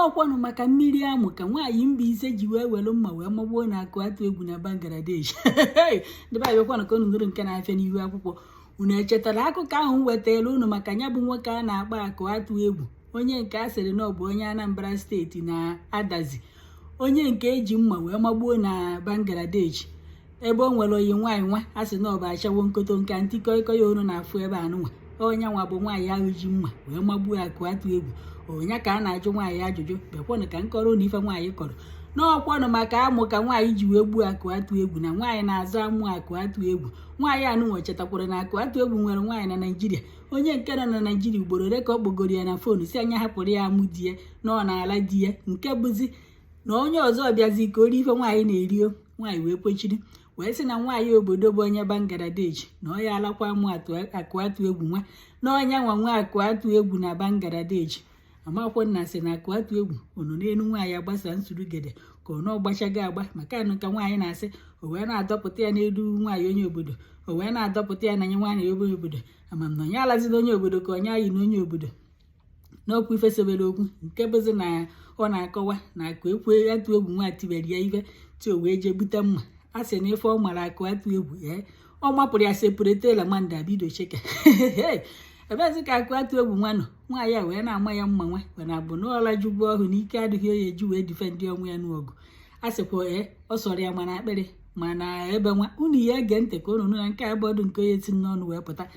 n'ọkwanụ maka mmiri amụ ka nwaanyị Mbaise ji wee were mma wee magbuo na akụ atụ egwu na Bangladesh. Ndị be anyị bekwanụ ka unu nụrụ nke na-afịa n'ihu akwụkwọ. Unu echetara akụkọ ahụ m wetara unu maka ya bụ nwoke a na-akpa akụ atụ egwu, onye nke a sịrị na ọ bụ onye Anambra steeti na Adazi, onye nke eji mma wee magbuo na Bangladesh, ebe o nwere oyi nwaanyị nwa a sị na ọ bụ achawo nkoto nke ntịkọịkọ ya onu na-afụ ebe anụnwa. Onye nwa bụ nwaanyị ahụ ji mma wee magbuo akụ atụ egwu. Onye ka a na-ajụ nwaanyị ajụjụ, bekwanụ ka nkọrọ na ife nwaanyị kọrọ n'ọkwanụ maka amụ ka nwaanyị ji wee gbuo akụ atụ egwu, na nwaanyị na-azụ amụ akụ atụ egwu. Nwaanyị anụnwa chetakwara na akụ atụ egwu nwere nwaanyị na Naịjirịa. Onye nke nọ na Naịjirịa ugboro ole ka ọ kpọgoro ya na foonu si anya hapụrụ ya amụ di ya na ọ na-ala di ya, nke bụzi na onye ọzọ bịazi ka ori ife nwaanyị na-erio. Nwaanyị wee kwechiri wee sị na nwaanyị obodo bụ onye Bangladesh na ọ ya alakwa amụ akụ atụ egwu nwa na ọnya nwa akụ atụ egwu na Bangladesh. Amakwa nna sị na akụ atụ egwu unu n'elu nwaanyị agbasa nsurugede ka ọ nọ gbachago agba maka anụ ka nwaanyị na-asị o wee na-adọpụta ya n'elu nwaanyị onye obodo, o wee na-adọpụta ya na nye nwaanyị onye obodo. Ama m na onye alazila onye obodo ka onye anyị na onye obodo n'okwu ife sebere okwu nke bụzi na ọ na-akọwa na akụ ekwe atụ egwu nwa tibere ya ife ti o wee jee bute mma. A sị na ife ọ mara akụ atụ egwu ọ mapụrụ ya sepuretela manda bido cheke ebezi ka akụ atụ egwu nwa nọ. Nwaanyị a wee na-ama ya mma nwa mana bụ n'ọla jugbu ọhụụ na ike adịghị onye eji wee difendị onwe ya n'ọgụ. A sịkwa ọ sọrọ ya mana akpịrị mana ebe nwa unu ya ege ntị ka unu nụ na nke abọdụ nke onye si n'ọnụ wee pụta.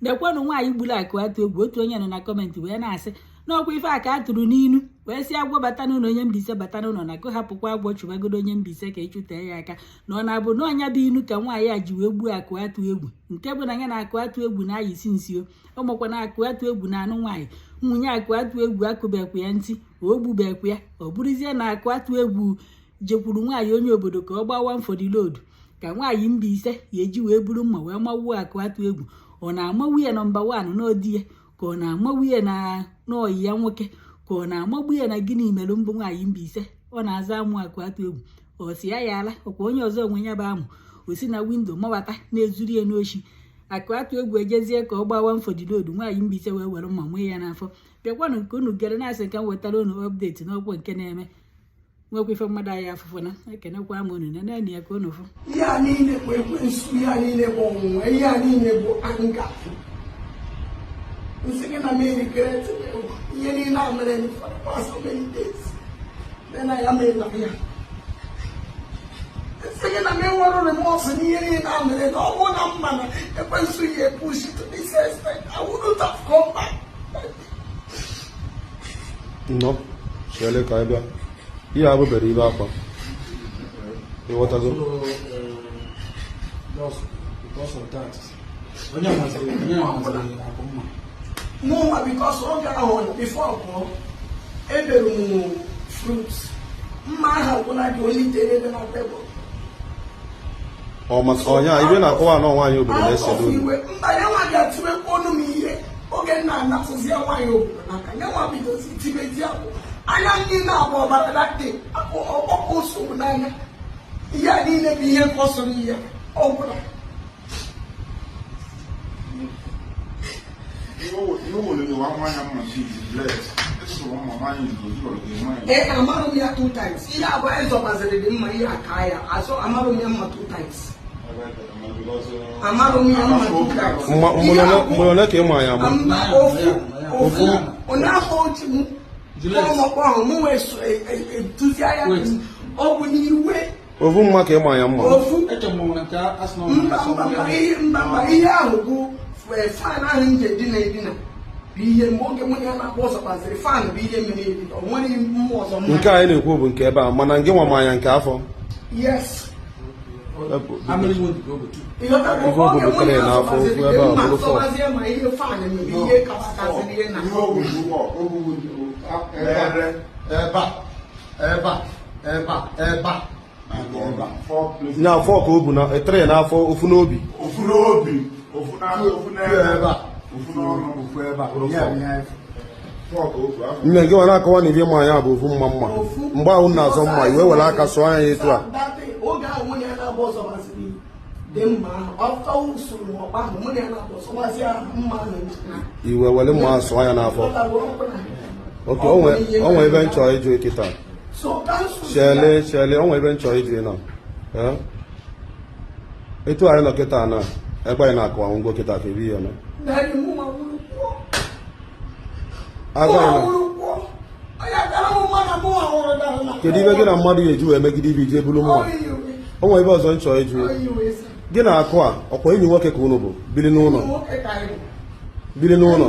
Dekwanụ nwaanyị gburu akụ atụ egwu. Otu onye nọ na kọmentị wee na-asị n'ọkwa ife a ka a tụrụ n'inu wee si agwọ bata n'ụlọ onye Mbaise bata n'ụlọ na ka hapụkwa agwọ chụbagodo onye Mbaise ka ịchụtee ya aka na ọ na-abụ na ọnya bụ inu ka nwaanyị a ji wee gbuo akụ atụ egwu, nke bụ na ya na akụ atụ egwu na-ayisi nsio. Ọ makwa na akụ atụ egwu na anụ nwaanyị nwunye akụ atụ egwu akụbekwa ya ntị o gbubekwa ya. Ọ bụrụzie na akụ atụ egwu jekwuru nwaanyị onye obodo ka ọ gbawa mfọdụlodu ka nwaanyị Mbaise ya eji wee buru mma wee mawuo akụ atụ egwu. Ọ na-amawu ya nọmba 1 n'odi ya ka ọ na-amawu ya na n'oyi ya nwoke ka ọ na-amagbu ya na gịnị mere mbụ nwaanyị Mbaise ọ na-aza amụ akụ atụ egwu. Ọ si ya ya ala ọkwa onye ọzọ onwe ya bụ amụ o si na windo mabata na-ezuru ya n'oshi. Akụ atụ egwu ejezie ka ọ gbawa mfọdụlodu nwaanyị Mbaise wee were mma nwee ya n'afọ. Bịakwanụ nke unu gere na-asị ka m wetara unu ọpdeti n'ọkwa nke na-eme nwekwa ife mmadụ anyị afụfụ na ekenekwa m unu na naanị ya ka unu fụ. Ihe a niile bụ ekwensu, ihe a niile bụ ọnwụnwa, ihe a niile bụ anga. Nsị gị na m erikere ihe niile a mere for the past so many days. Then I am in ya. Nsị gị na m enwere remorse n'ihe niile a mere na ọ bụ na mma na ekwensu ya push to this extent. I wouldn't have come back. No, shele ka ebe ihe abụbere ibe akwa ịghọtago. No, because one guy on before every fruits. Man, when I do only tell them about people. Ọ maka ọnya ibe na-akọwa na nwaanyị obodo na-ese n'olu. Mba ya nwa bịa tiwe ọnụ m ihe oge na-anapụzi ya nwaanyị obodo n'aka ya nwa bidozi tibezi akpụ anya ndị na-abụ ọbara date ọkpọkọ nsogbu n'anya. Ihe a niile bụ ihe kọsụrụ ihe ọ bụla. Amarụ m ya 2 times. Ihe abụọ ezọbaziri dị mma ihe aka ya azọ amarụ m ya mma 2 times. Amarụ m ya mma 2 times. Mgbe ole ka ị ma ya ama? Ofu onye afọ ochi m ọmọkpọ ahụ m wee eduzi ya ọ bụ n'iwe. Ofu mma ka ị ma ya mma? Ofu mba ihe ahụ bụ fan ahụ nje dina edina bụ ihe mgbe oge mụ na ya na-akpọ ọzọ kpaziri fan bụ ihe mere ebido o nwere mmụọ ọzọ mma. Nke anyị na-ekwu bụ nke ebe a mana nke nwa ma ya nke afọ. Yes. Na afọ ka o bu na etere na afọ ofu n'obi. Nne gị nwa na-akọwa na ibe ma ya bụ ofu mma mma mgbe ahụ na-azọ mma iwe were aka sụọ anya etu a. Oge ahụ mụ na ya na-abụ ọzọ masịrị dị mma ọtọ usoro ọkpa ahụ mụ na ya na-abụ ọzọ masị ya mma na iwe were mma sụọ anya n'afọ. Okay, onwe ebe nchọ ịjụ kịta. So cancel. Shele, onwe ebe nchọ ịjụ na. Etu anyị nọ kịta na ebe anyị na-akọwa ngwo kịta ka ebi ya na. Kedu ibe gị na mmadụ ga-eji wee megide ibe ije bulu mma? Onwe ebe ọzọ nchọ ịjụ. Gị na-akụ a ọkwa enyi nwoke ka unu bụ bili n'ụlọ. Bili n'ụlọ.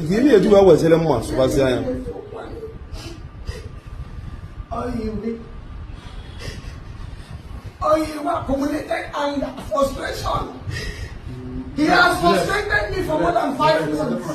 Ihe na-eji wee wezile mma sụbazie anya. You accumulated anger, frustration. He has frustrated me for more than 5 months.